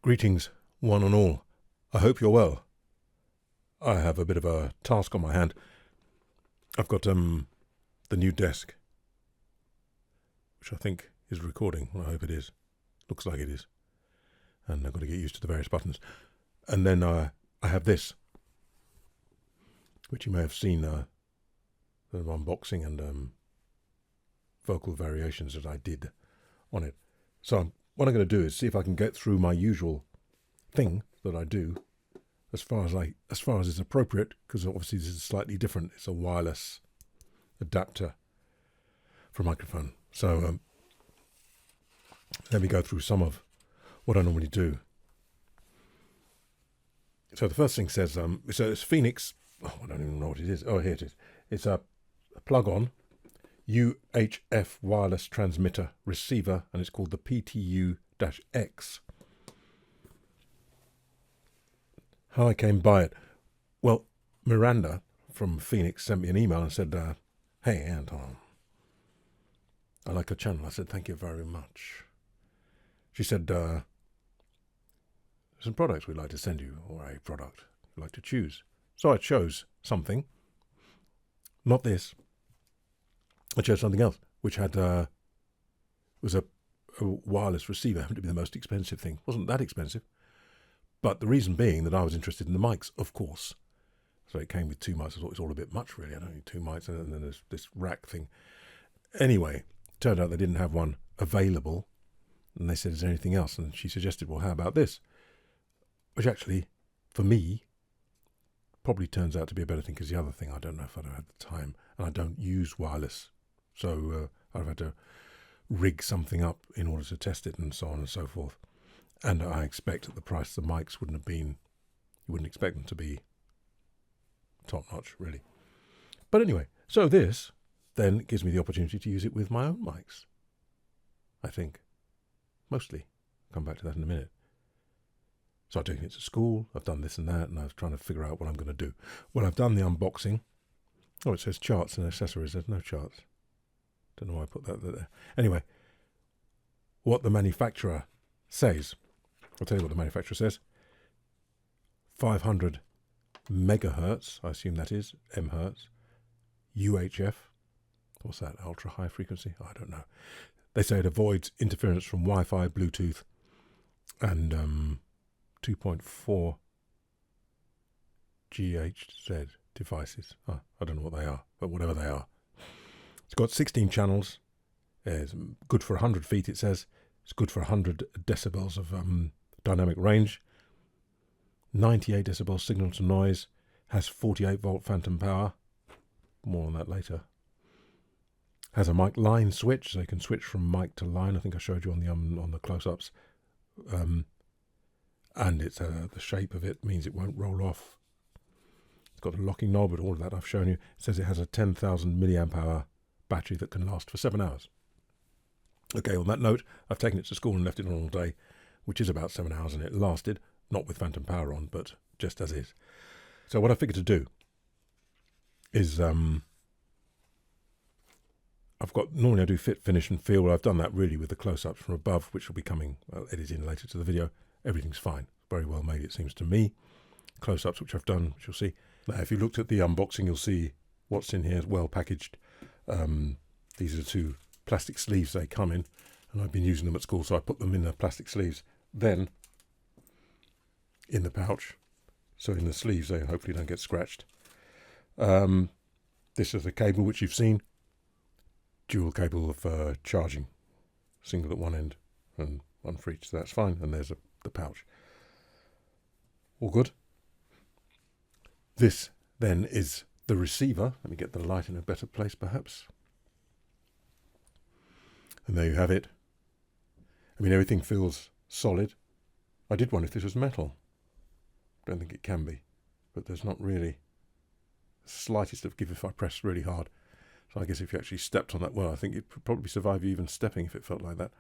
Greetings, one and all. I hope you're well. I have a bit of a task on my hand. I've got the new desk, which I think is recording. Well, I hope it is. Looks like it is. And I've got to get used to the various buttons. And then I have this, which you may have seen the unboxing and vocal variations that I did on it. So what I'm going to do is see if I can get through my usual thing that I do as far as is appropriate, because obviously this is slightly different. It's a wireless adapter for a microphone. So let me go through some of what I normally do. So the first thing says, so it's Phenyx, I don't even know what it is. Oh, here it is. It's a plug-on UHF wireless transmitter receiver, and it's called the PTU-X. How I came by it? Well, Miranda from Phenyx sent me an email and said, hey, Anton, I like your channel. I said, thank you very much. She said, some products we'd like to send you, or a product you'd like to choose. So I chose something, not this. I chose something else, which had was a wireless receiver. Happened to be the most expensive thing. Wasn't that expensive, but the reason being that I was interested in the mics, of course. So it came with two mics. I thought it's all a bit much, really. I don't need two mics, and then there's this rack thing. Anyway, turned out they didn't have one available, and they said, "Is there anything else?" And she suggested, "Well, how about this?" Which actually, for me, probably turns out to be a better thing, because the other thing, I don't know if I'd have had the time, and I don't use wireless. So I've had to rig something up in order to test it and so on and so forth. And I expect at the price the mics wouldn't have been, you wouldn't expect them to be top notch, really. But anyway, so this then gives me the opportunity to use it with my own mics, I think. Mostly. I'll come back to that in a minute. So I've taken it to school, I've done this and that, and I was trying to figure out what I'm going to do. Well, I've done the unboxing. Oh, it says charts and accessories. There's no charts. Don't know why I put that there. Anyway, what the manufacturer says. I'll tell you what the manufacturer says. 500 megahertz, I assume that is, M-hertz. UHF. What's that? Ultra high frequency? I don't know. They say it avoids interference from Wi-Fi, Bluetooth, and 2.4 GHz devices. Oh, I don't know what they are, but whatever they are. It's got 16 channels. It's good for 100 feet, it says. It's good for 100 decibels of dynamic range. 98 decibels signal to noise. Has 48 volt phantom power. More on that later. Has a mic line switch, so you can switch from mic to line. I think I showed you on the close-ups. And it's the shape of it means it won't roll off. It's got a locking knob, but all of that I've shown you. It says it has a 10,000 milliamp hour battery that can last for 7 hours. Okay, on that note, I've taken it to school and left it on all day, which is about 7 hours, and it lasted, not with phantom power on, but just as is. So what I figured to do is normally I do fit, finish and feel. Well, I've done that really with the close-ups from above, which will be coming, edited in later to the video. Everything's fine. Very well made, it seems to me. Close-ups, which I've done, which you'll see. Now, if you looked at the unboxing, you'll see what's in here, well packaged. These are the two plastic sleeves they come in, and I've been using them at school, so I put them in the plastic sleeves. Then, in the pouch, so in the sleeves, they hopefully don't get scratched. This is the cable, which you've seen. Dual cable of charging. Single at one end and one for each, so that's fine. And there's the pouch. All good. This then is the receiver. Let me get the light in a better place, perhaps. And there you have it. I mean, everything feels solid. I did wonder if this was metal. Don't think it can be, but there's not really the slightest of give if I press really hard. So I guess if you actually stepped on that, well, I think it'd probably survive you even stepping if it felt like that.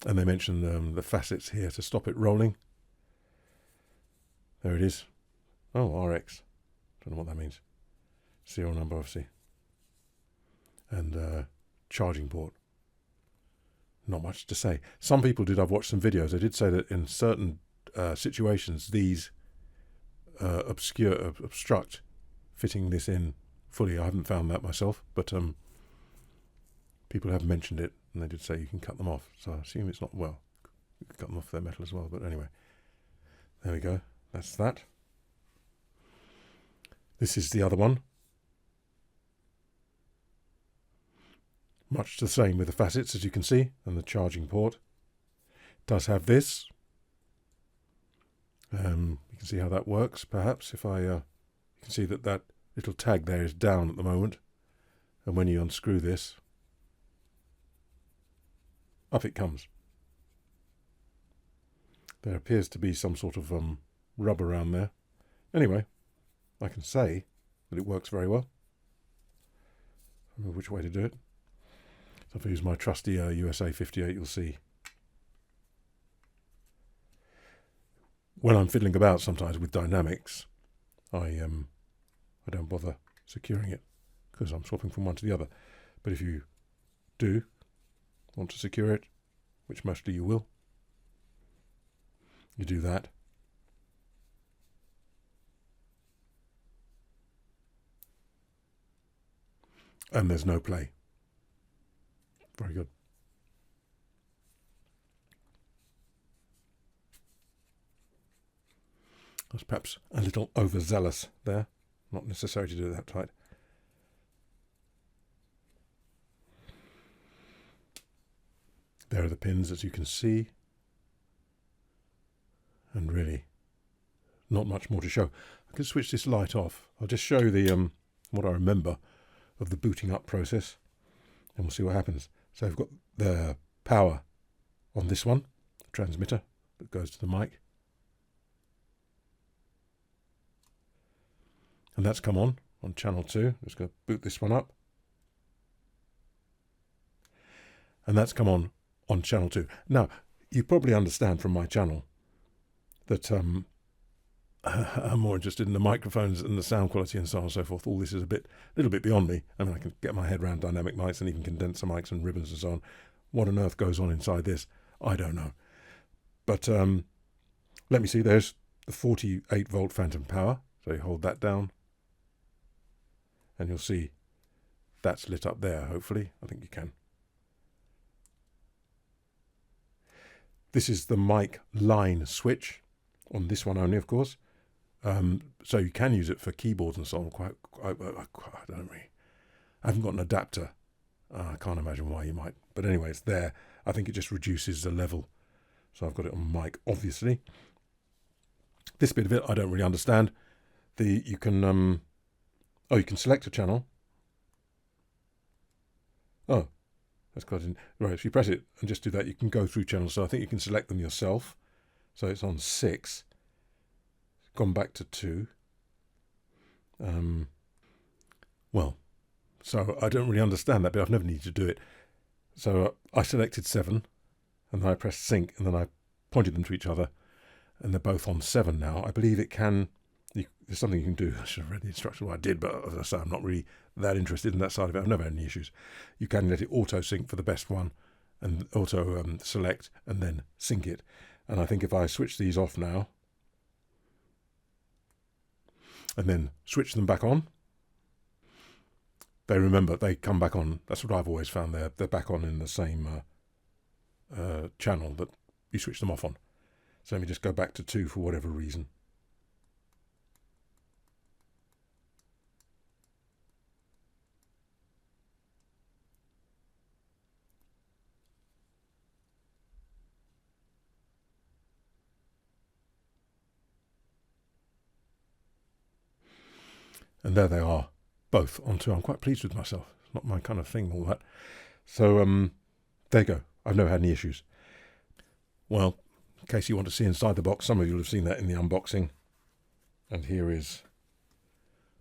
And they mentioned the facets here to stop it rolling. There it is. Oh, RX. Don't know what that means. Serial number, obviously. And charging port. Not much to say. Some people did. I've watched some videos. They did say that in certain situations these obstruct fitting this in fully. I haven't found that myself, but people have mentioned it, and they did say you can cut them off. So I assume it's not, well, you can cut them off their metal as well. But anyway, there we go. That's that. This is the other one. Much the same with the facets, as you can see, and the charging port. It does have this. You can see how that works, perhaps. If you can see that that little tag there is down at the moment, and when you unscrew this, up it comes. There appears to be some sort of rub around there. Anyway, I can say that it works very well. I don't know which way to do it. So if I use my trusty USA 58, you'll see. When I'm fiddling about sometimes with dynamics, I don't bother securing it because I'm swapping from one to the other. But if you do want to secure it, which mostly you will, you do that. And there's no play. Very good. I was perhaps a little overzealous there. Not necessary to do it that tight. There are the pins, as you can see. And really, not much more to show. I can switch this light off. I'll just show the what I remember of the booting up process, and we'll see what happens. So I've got the power on this one, the transmitter that goes to the mic. And that's come on channel 2. Just going to boot this one up. And that's come on channel 2. Now, you probably understand from my channel that I'm more interested in the microphones and the sound quality and so on and so forth. All this is a little bit beyond me. I mean, I can get my head around dynamic mics and even condenser mics and ribbons and so on. What on earth goes on inside this? I don't know. But let me see. There's the 48 volt phantom power. So you hold that down, and you'll see that's lit up there, hopefully. I think you can. This is the mic line switch, on this one only, of course. So you can use it for keyboards and so on. I haven't got an adapter. I can't imagine why you might. But anyway, it's there. I think it just reduces the level. So I've got it on mic, obviously. This bit of it, I don't really understand. You can select a channel. Oh, that's quite right. If you press it and just do that, you can go through channels. So I think you can select them yourself. So it's on 6. Gone back to 2. Well, so I don't really understand that, but I've never needed to do it. So I selected 7, and then I pressed sync, and then I pointed them to each other, and they're both on 7 now. I believe it can. There's something you can do. I should have read the instructions. Well, I did, but as I say, I'm not really that interested in that side of it. I've never had any issues. You can let it auto sync for the best one, and auto select, and then sync it. And I think if I switch these off now, and then switch them back on, they come back on. That's what I've always found. They're back on in the same channel that you switch them off on. So let me just go back to 2 for whatever reason. And there they are, both on 2. I'm quite pleased with myself. It's not my kind of thing, all that. So there you go. I've never had any issues. Well, in case you want to see inside the box, some of you will have seen that in the unboxing. And here is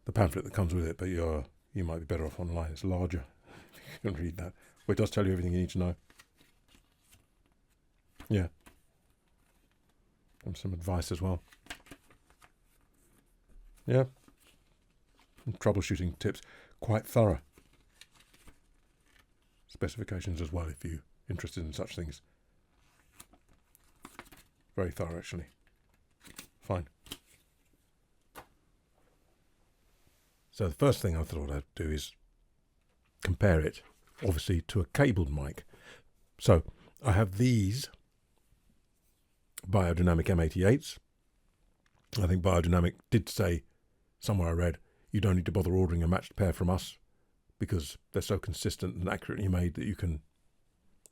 the pamphlet that comes with it, but you might be better off online. It's larger. You can read that. But it does tell you everything you need to know. Yeah. And some advice as well. Yeah. And troubleshooting tips, quite thorough. Specifications as well, if you're interested in such things. Very thorough, actually. fine. So the first thing I thought I'd do is compare it, obviously, to a cabled mic. So I have these Beyerdynamic M88s. I think Beyerdynamic did say, somewhere I read, you don't need to bother ordering a matched pair from us because they're so consistent and accurately made that you can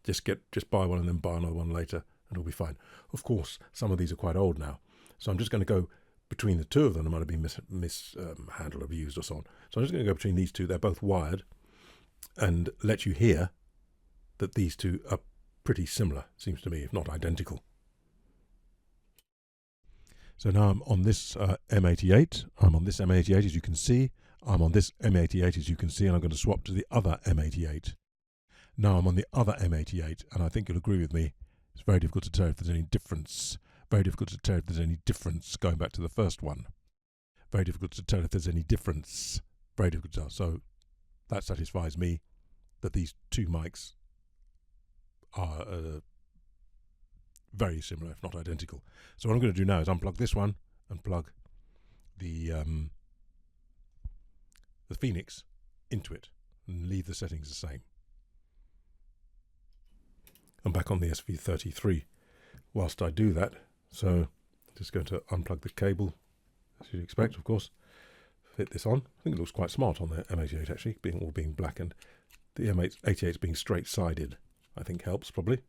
just buy one and then buy another one later and it'll be fine. Of course, some of these are quite old now, so I'm just going to go between the two of them. They might have been mishandled, abused or so on. So I'm just going to go between these two. They're both wired, and let you hear that these two are pretty similar, seems to me, if not identical. So now I'm on this M88. I'm on this M88, as you can see. I'm on this M88, as you can see, and I'm going to swap to the other M88. Now I'm on the other M88, and I think you'll agree with me, it's very difficult to tell if there's any difference. Very difficult to tell if there's any difference going back to the first one. Very difficult to tell if there's any difference. Very difficult to tell. So that satisfies me that these two mics are very similar, if not identical. So what I'm going to do now is unplug this one and plug the Phenyx into it and leave the settings the same. I'm back on the SV33 whilst I do that. So just going to unplug the cable, as you'd expect, of course. Fit this on. I think it looks quite smart on the M88 actually, being black, and the M88 being straight-sided, I think helps probably.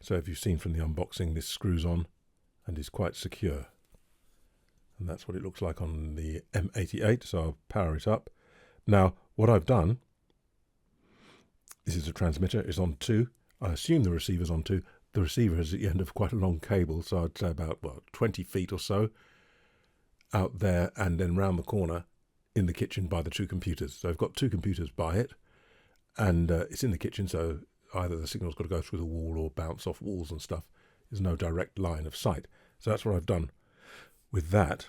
So if you've seen from the unboxing, this screws on and is quite secure. And that's what it looks like on the M88, so I'll power it up. Now, what I've done, this is a transmitter, it's on 2. I assume the receiver's on 2. The receiver is at the end of quite a long cable, so I'd say about, 20 feet or so out there, and then round the corner in the kitchen by the 2 computers. So I've got 2 computers by it, and it's in the kitchen, so either the signal's got to go through the wall or bounce off walls and stuff. There's no direct line of sight. So that's what I've done with that.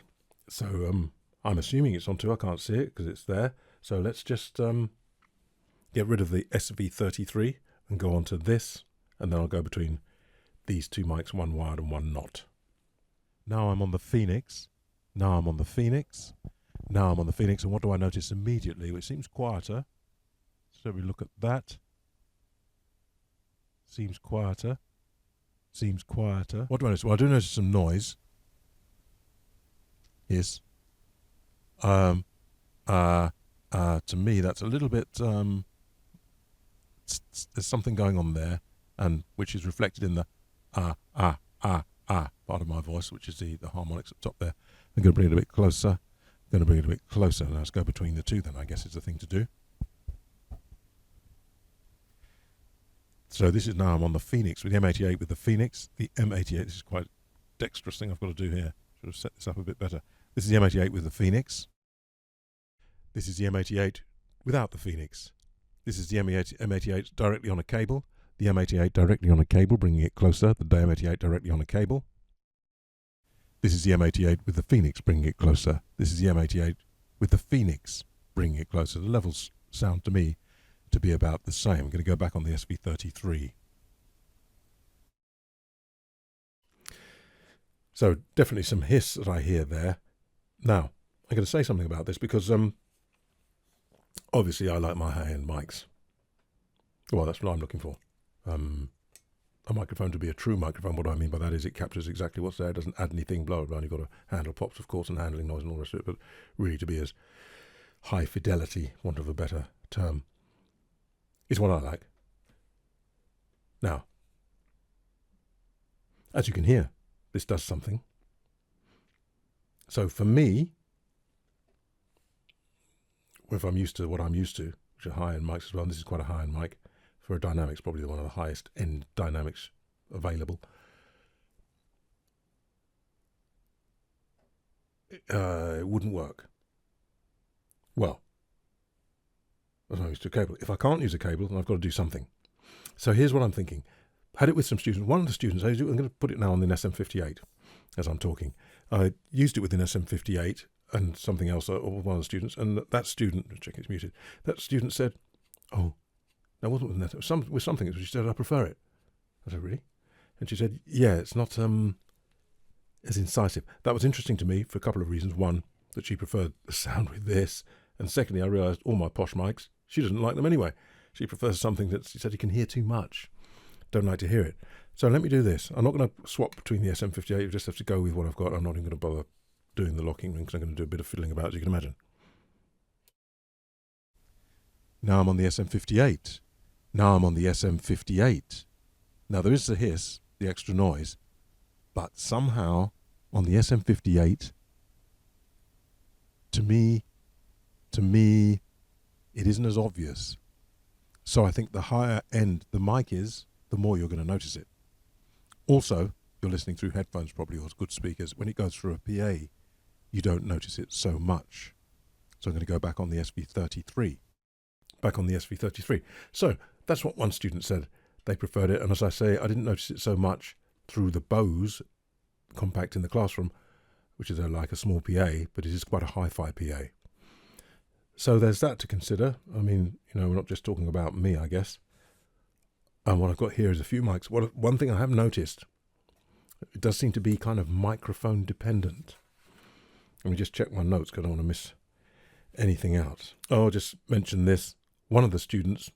So I'm assuming it's on 2. I can't see it because it's there. So let's just get rid of the SV33 and go on to this, and then I'll go between these 2 mics, one wired and one not. Now I'm on the Phenyx. Now I'm on the Phenyx. Now I'm on the Phenyx, and what do I notice immediately? Well, it seems quieter. So we look at that. Seems quieter. Seems quieter. What do I notice? Well, I do notice some noise. Yes. To me, that's a little bit. There's something going on there, and which is reflected in the part of my voice, which is the harmonics up top there. I'm going to bring it a bit closer. I'm going to bring it a bit closer. Now let's go between the two. Then I guess is the thing to do. So this is now I'm on the Phenyx with the M88 with the Phenyx. The M88, this is quite a dexterous thing I've got to do here. Should have set this up a bit better. This is the M88 with the Phenyx. This is the M88 without the Phenyx. This is the M88 directly on a cable. The M88 directly on a cable, bringing it closer. The M88 directly on a cable. This is the M88 with the Phenyx, bringing it closer. This is the M88 with the Phenyx, bringing it closer. The levels sound to me to be about the same. I'm going to go back on the SV33. So definitely some hiss that I hear there. Now, I'm going to say something about this because obviously I like my high-end mics. Well, that's what I'm looking for. A microphone to be a true microphone. What I mean by that is it captures exactly what's there, doesn't add anything, blow. I've only got to handle pops, of course, and handling noise and all the rest of it, but really to be as high fidelity, want of a better term, is what I like. Now, as you can hear, this does something. So for me, if I'm used to what I'm used to, which are high-end mics as well, and this is quite a high-end mic for a dynamics, probably one of the highest end dynamics available. It wouldn't work. Well, as I'm used to a cable. If I can't use a cable, then I've got to do something. So here's what I'm thinking. Had it with some students. One of the students, I'm going to put it now on the SM58 as I'm talking. I used it with an SM58 and something else, or one of the students, and that student, check it's muted, that student said, oh, that wasn't with that, it was with something. She said, I prefer it. I said, really? And she said, yeah, it's not as incisive. That was interesting to me for a couple of reasons. One, that she preferred the sound with this. And secondly, I realised all my posh mics, she doesn't like them anyway. She prefers something that she said you can hear too much. Don't like to hear it. So let me do this. I'm not going to swap between the SM58. You just have to go with what I've got. I'm not even going to bother doing the locking ring because I'm going to do a bit of fiddling about, as you can imagine. Now I'm on the SM58. Now I'm on the SM58. Now there is the hiss, the extra noise, but somehow on the SM58, to me, it isn't as obvious. So I think the higher end the mic is, the more you're going to notice it. Also, you're listening through headphones probably, or good speakers. When it goes through a PA, you don't notice it so much. So I'm going to go back on the SV33. Back on the SV33. So that's what one student said. They preferred it. And as I say, I didn't notice it so much through the Bose compact in the classroom, which is like a small PA, but it is quite a hi-fi PA. So there's that to consider. I mean, we're not just talking about me, I guess. And what I've got here is a few mics. One thing I have noticed, it does seem to be kind of microphone dependent. Let me just check my notes because I don't want to miss anything out. Oh, I'll just mention this. One of the students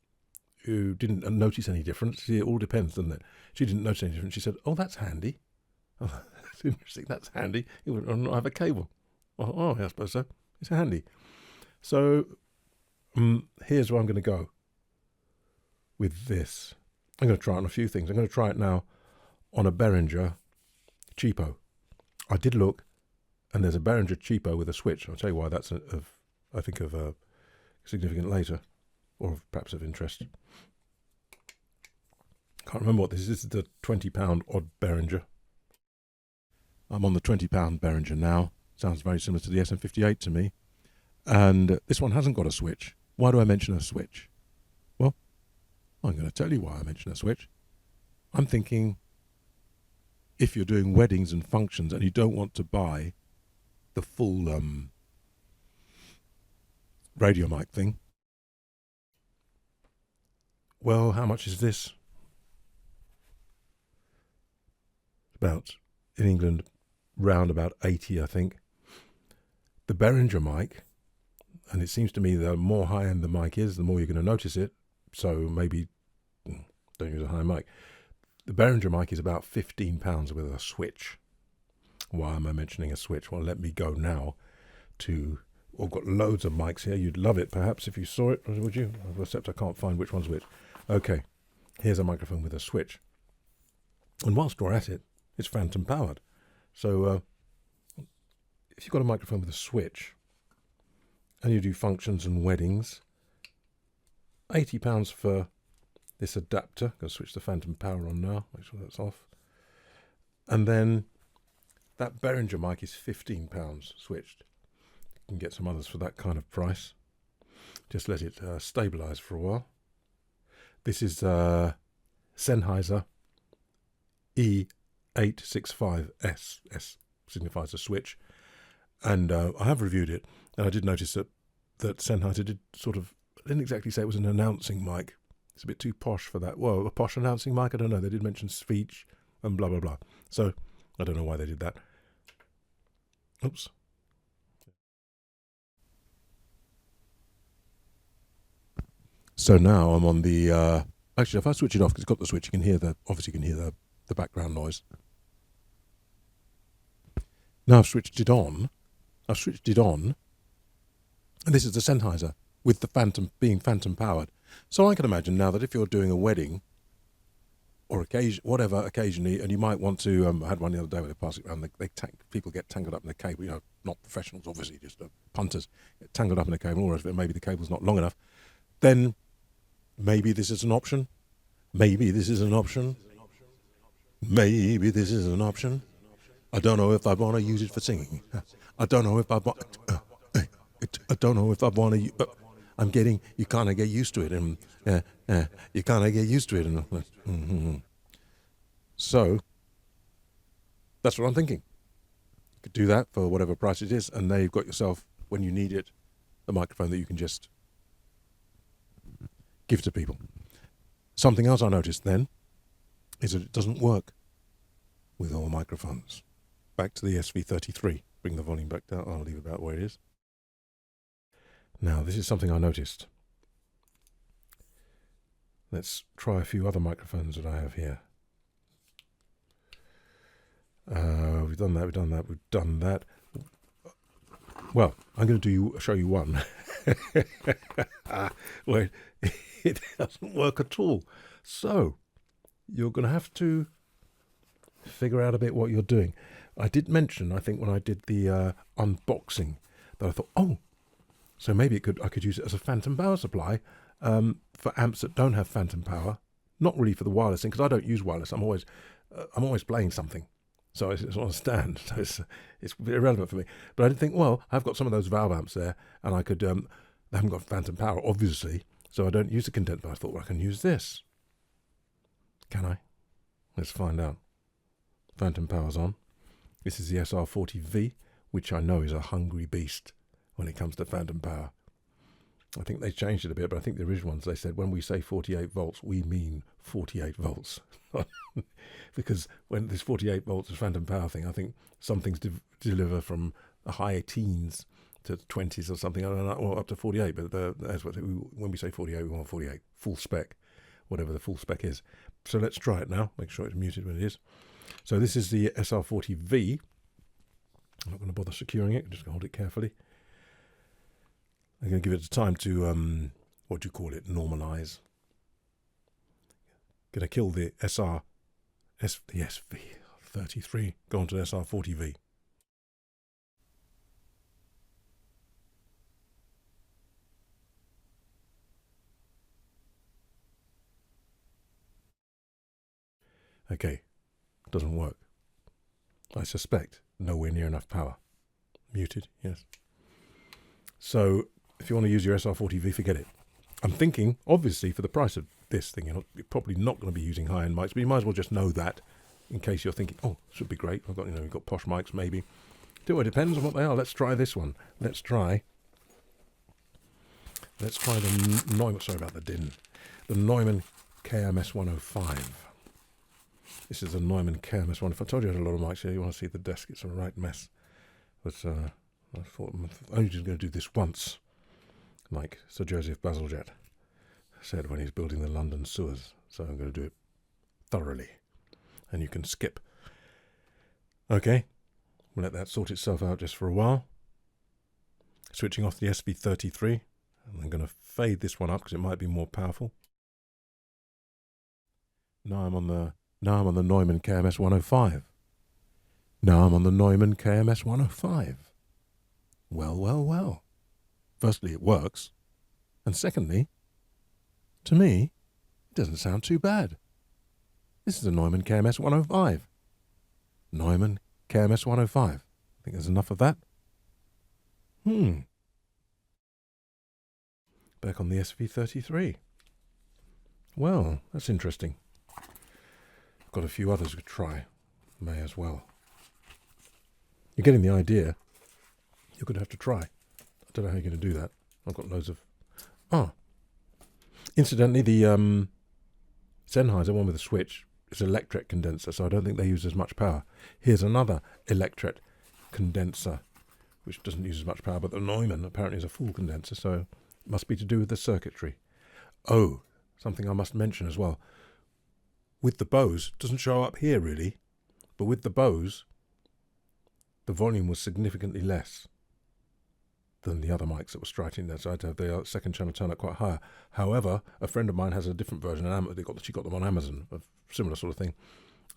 who didn't notice any difference, see, it all depends, doesn't it? She didn't notice any difference. She said, oh, that's handy. Oh, that's interesting, that's handy. It would not have a cable. Oh, yeah, I suppose so. It's handy. So here's where I'm going to go with this. I'm going to try it on a few things. I'm going to try it now on a Behringer cheapo. I did look, and there's a Behringer cheapo with a switch. I'll tell you why that's, I think, of significant later, or perhaps of interest. Can't remember what this is. This is the £20 odd Behringer. I'm on the £20 Behringer now. Sounds very similar to the SM58 to me. And this one hasn't got a switch. Why do I mention a switch? Well, I'm going to tell you why I mention a switch. I'm thinking if you're doing weddings and functions and you don't want to buy the full radio mic thing, well, how much is this? About, in England, round about 80, I think. The Behringer mic, and it seems to me the more high-end the mic is, the more you're going to notice it. So maybe don't use a high mic. The Behringer mic is about £15 with a switch. Why am I mentioning a switch? Well, let me go now to... I've got loads of mics here. You'd love it, perhaps, if you saw it, would you? Except I can't find which one's which. Okay, here's a microphone with a switch. And whilst we're at it, it's phantom powered. So if you've got a microphone with a switch and you do functions and weddings, £80 for this adapter. I'm going to switch the phantom power on now, make sure that's off. And then that Behringer mic is £15 switched. You can get some others for that kind of price. Just let it stabilize for a while. This is Sennheiser E865S. S signifies a switch. And I have reviewed it, and I did notice that Sennheiser did sort of, I didn't exactly say it was an announcing mic. It's a bit too posh for that. Well, a posh announcing mic, I don't know. They did mention speech and blah, blah, blah. So I don't know why they did that. Oops. So now I'm on the, actually if I switch it off, because it's got the switch, you can hear obviously you can hear the background noise. Now I've switched it on, and this is the Sennheiser with the phantom, being phantom powered. So I can imagine now that if you're doing a wedding or occasionally, and you might want to, I had one the other day where they pass it around, people get tangled up in the cable, not professionals obviously, just punters, get tangled up in the cable, or maybe the cable's not long enough, then maybe this is an option. Maybe this is an option. Maybe this is an option. I don't know if I want to use it for singing. I don't know if I want. I don't know if I want to. I'm getting. You kind of get used to it, and you kind of get used to it, and so that's what I'm thinking. You could do that for whatever price it is, and there you've got yourself, when you need it, a microphone that you can just give to people. Something else I noticed then is that it doesn't work with all microphones. back to the SV33. Bring the volume back down. I'll leave it about where it is. Now, this is something I noticed. Let's try a few other microphones that I have here. We've done that, we've done that. Well, I'm going to show you one where it doesn't work at all. So, you're going to have to figure out a bit what you're doing. I did mention, I think, when I did the unboxing, that I thought, oh, so maybe I could use it as a phantom power supply for amps that don't have phantom power. Not really for the wireless thing, because I don't use wireless. I'm always playing something. So it's on a stand, so it's irrelevant for me. But I did think, well, I've got some of those valve amps there, and I could, they haven't got phantom power, obviously, so I don't use the condenser. But I thought, well, I can use this. Can I? Let's find out. Phantom power's on. This is the SR40V, which I know is a hungry beast when it comes to phantom power. I think they changed it a bit, but I think the original ones, they said when we say 48 volts, we mean 48 volts. Because when this 48 volts is phantom power thing, I think some things deliver from the high teens to 20s or something. I don't know, well, up to 48, but that's what when we say 48, we want 48, full spec, whatever the full spec is. So let's try it now, make sure it's muted when it is. So this is the SR40V. I'm not going to bother securing it, I'm just going to hold it carefully. I'm going to give it time to, what do you call it, normalize. Going to kill the the SV33, go on to the SR40V. Okay, doesn't work. I suspect nowhere near enough power. Muted, yes. So if you want to use your SR40V, forget it. I'm thinking, obviously, for the price of this thing, you're probably not going to be using high-end mics, but you might as well just know that in case you're thinking, oh, this would be great. I've got, we've got posh mics, maybe. It depends on what they are. Let's try this one. Let's try the Neumann, sorry about the din, the Neumann KMS105. This is the Neumann KMS105. I told you I had a lot of mics here. You want to see the desk? It's a right mess. But I thought I'm only just going to do this once, like Sir Joseph Bazalgette said when he's building the London sewers. So I'm going to do it thoroughly. And you can skip. Okay, we'll let that sort itself out just for a while. Switching off the SV33. And I'm going to fade this one up because it might be more powerful. Now I'm on the Neumann KMS105. Now I'm on the Neumann KMS105. Well, well, well. Firstly, it works. And secondly, to me, it doesn't sound too bad. This is a Neumann KMS105. Neumann KMS105. Think there's enough of that? Back on the SV33. Well, that's interesting. I've got a few others to try. May as well. You're getting the idea. You're going to have to try. I don't know how you're going to do that. I've got loads of... Incidentally, the Sennheiser one with a switch is an electret condenser, so I don't think they use as much power. Here's another electret condenser, which doesn't use as much power, but the Neumann apparently is a full condenser, so it must be to do with the circuitry. Oh, something I must mention as well. With the Bose, it doesn't show up here really, but with the Bose, the volume was significantly less than the other mics that were striking there, so I had to have the second channel turn up quite higher. However, a friend of mine has a different version, she got them on Amazon, a similar sort of thing,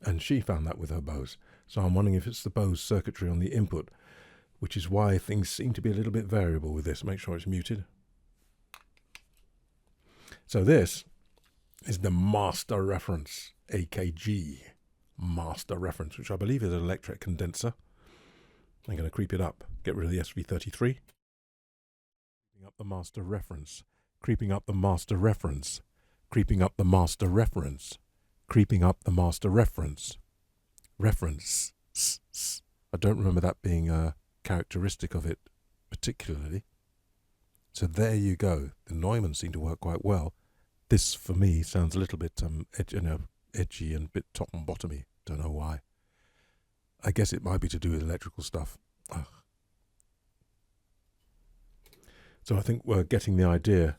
and she found that with her Bose. So I'm wondering if it's the Bose circuitry on the input, which is why things seem to be a little bit variable with this. Make sure it's muted. So this is the Master Reference, AKG Master Reference, which I believe is an electret condenser. I'm going to creep it up, get rid of the SV33. Creeping up the Master Reference, creeping up the Master Reference, creeping up the Master Reference, creeping up the Master Reference. Reference. I don't remember that being a characteristic of it particularly. So there you go. The Neumann seemed to work quite well. This, for me, sounds a little bit edgy and a bit top and bottomy. Don't know why. I guess it might be to do with electrical stuff. Ugh. So I think we're getting the idea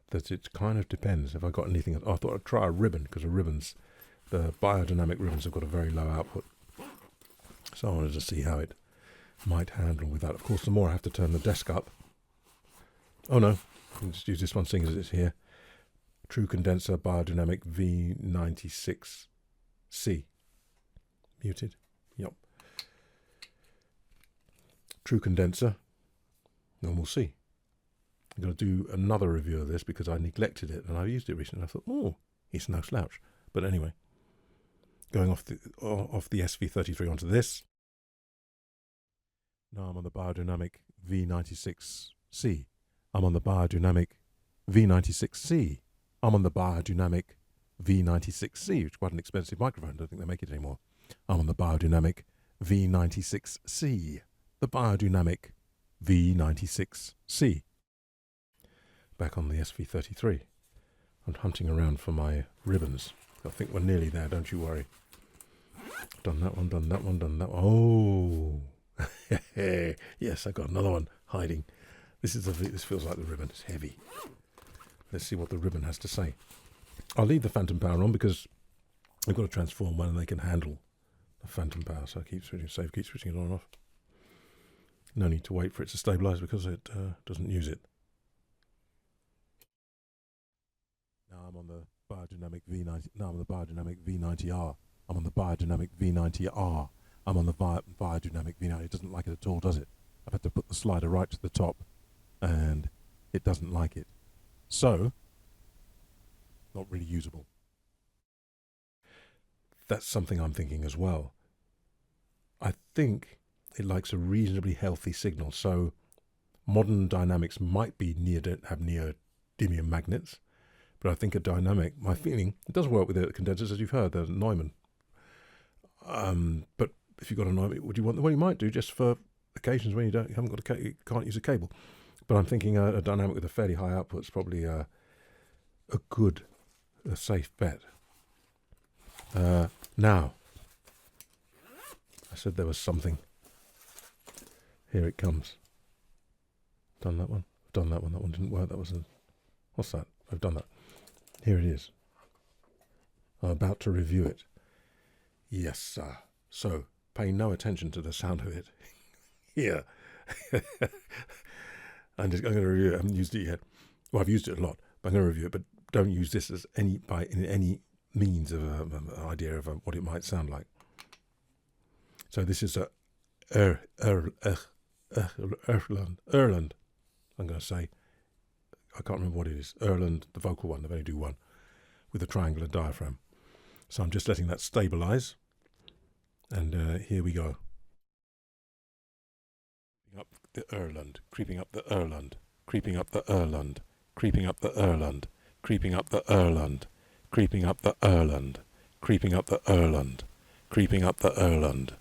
that it kind of depends. If I got anything, I thought I'd try a ribbon, because the Beyerdynamic ribbons have got a very low output. So I wanted to see how it might handle with that. Of course, the more I have to turn the desk up. Oh no, I can just use this one seeing as it's here. True condenser Beyerdynamic V96C. Muted. Yep. True condenser. Normal C. I'm going to do another review of this because I neglected it and I used it recently. I thought, oh, it's no slouch. But anyway, going off the SV33 onto this. Now I'm on the Beyerdynamic V96C. I'm on the Beyerdynamic V96C. I'm on the Beyerdynamic V96C, which is quite an expensive microphone. I don't think they make it anymore. I'm on the Beyerdynamic V96C. The Beyerdynamic V96C. Back on the SV33. I'm hunting around for my ribbons. I think we're nearly there, don't you worry. Done that one, done that one, done that one. Oh! Yes, I got another one hiding. This feels like the ribbon. It's heavy. Let's see what the ribbon has to say. I'll leave the phantom power on because I've got to transform one and they can handle the phantom power. So I keep switching it on and off. No need to wait for it to stabilize because it doesn't use it. Now I'm on the Beyerdynamic V90. Now I'm on the Beyerdynamic V90R. I'm on the Beyerdynamic V90R. I'm on the Beyerdynamic V90. It doesn't like it at all, does it? I've had to put the slider right to the top, and it doesn't like it. So, not really usable. That's something I'm thinking as well. I think it likes a reasonably healthy signal. So, modern dynamics might have neodymium magnets, but I think a dynamic, my feeling, it does work with the condensers, as you've heard, the Neumann. But if you've got a Neumann, would you want? Well, you might do just for occasions when you can't use a cable. But I'm thinking a dynamic with a fairly high output is probably a safe bet. Now, I said there was something. Here it comes. Done that one. Done that one. That one didn't work. That was what's that? I've done that. Here it is. I'm about to review it. Yes, sir. So, pay no attention to the sound of it. Here. I'm going to review it. I haven't used it yet. Well, I've used it a lot, but I'm going to review it. But don't use this as any means of an idea of what it might sound like. So this is a Ehrlund. I'm going to say, I can't remember what it is. Ehrlund, the vocal one. They only do one with a triangular diaphragm. So I'm just letting that stabilize. And here we go. Up the Ehrlund, creeping up the Ehrlund, creeping up the Ehrlund, creeping up the Ehrlund, creeping up the Ehrlund, creeping up the Ehrlund, creeping up the Ehrlund, creeping up the Ehrlund.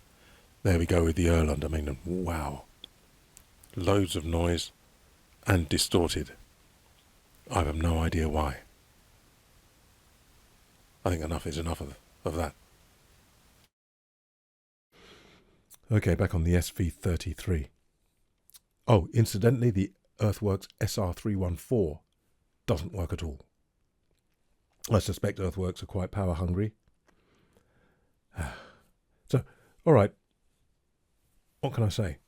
There we go with the Ehrlund. I mean, wow. Loads of noise and distorted. I have no idea why. I think enough is enough of that. Okay, back on the SV33. Oh, incidentally, the Earthworks SR40V doesn't work at all. I suspect Earthworks are quite power hungry. So, all right. What can I say?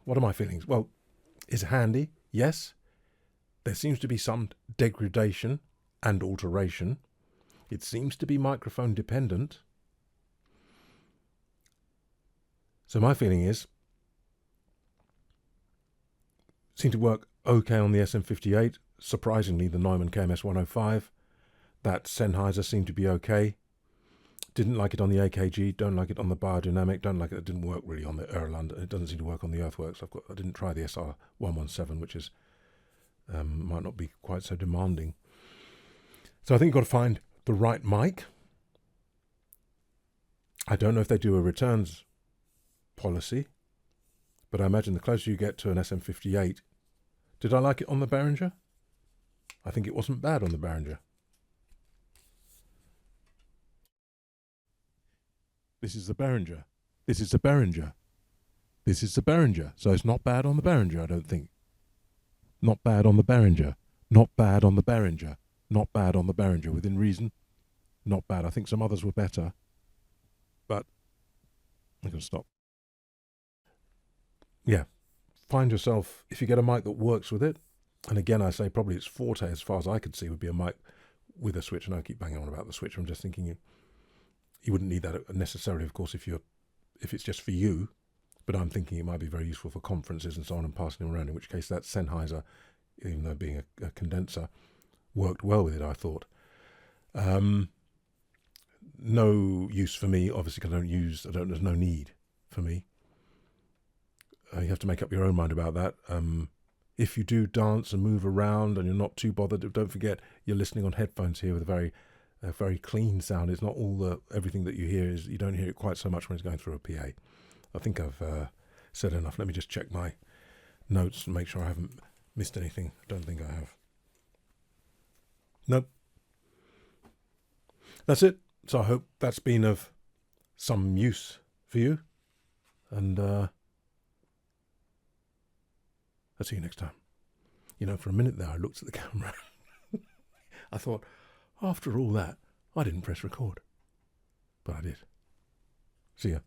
What are my feelings? Well, it's handy, yes. There seems to be some degradation and alteration. It seems to be microphone dependent. So my feeling is, seemed to work okay on the SM58. Surprisingly, the Neumann KMS105. That Sennheiser seemed to be okay. Didn't like it on the AKG. Don't like it on the Beyerdynamic. Don't like it. It didn't work really on the Ehrlund. It doesn't seem to work on the Earthworks. I didn't try the SR117, which is might not be quite so demanding. So I think you've got to find the right mic. I don't know if they do a returns policy, but I imagine the closer you get to an SM58. Did I like it on the Behringer? I think it wasn't bad on the Behringer. This is the Behringer. This is the Behringer. This is the Behringer. So it's not bad on the Behringer, I don't think. Not bad on the Behringer. Not bad on the Behringer. Not bad on the Behringer. Within reason, not bad. I think some others were better. But I'm going to stop. Yeah. Find yourself, if you get a mic that works with it, and again, I say probably its forte, as far as I could see, would be a mic with a switch. And I keep banging on about the switch. I'm just thinking you wouldn't need that necessarily, of course, if it's just for you. But I'm thinking it might be very useful for conferences and so on and passing them around, in which case that Sennheiser, even though being a condenser, worked well with it, I thought. No use for me, obviously, because there's no need for me. You have to make up your own mind about that. If you do dance and move around and you're not too bothered, don't forget you're listening on headphones here with a very clean sound. It's not everything that you hear you don't hear it quite so much when it's going through a PA. I think I've said enough. Let me just check my notes and make sure I haven't missed anything. I don't think I have. Nope. That's it. So I hope that's been of some use for you. And I'll see you next time. For a minute there I looked at the camera. I thought, after all that, I didn't press record. But I did. See ya.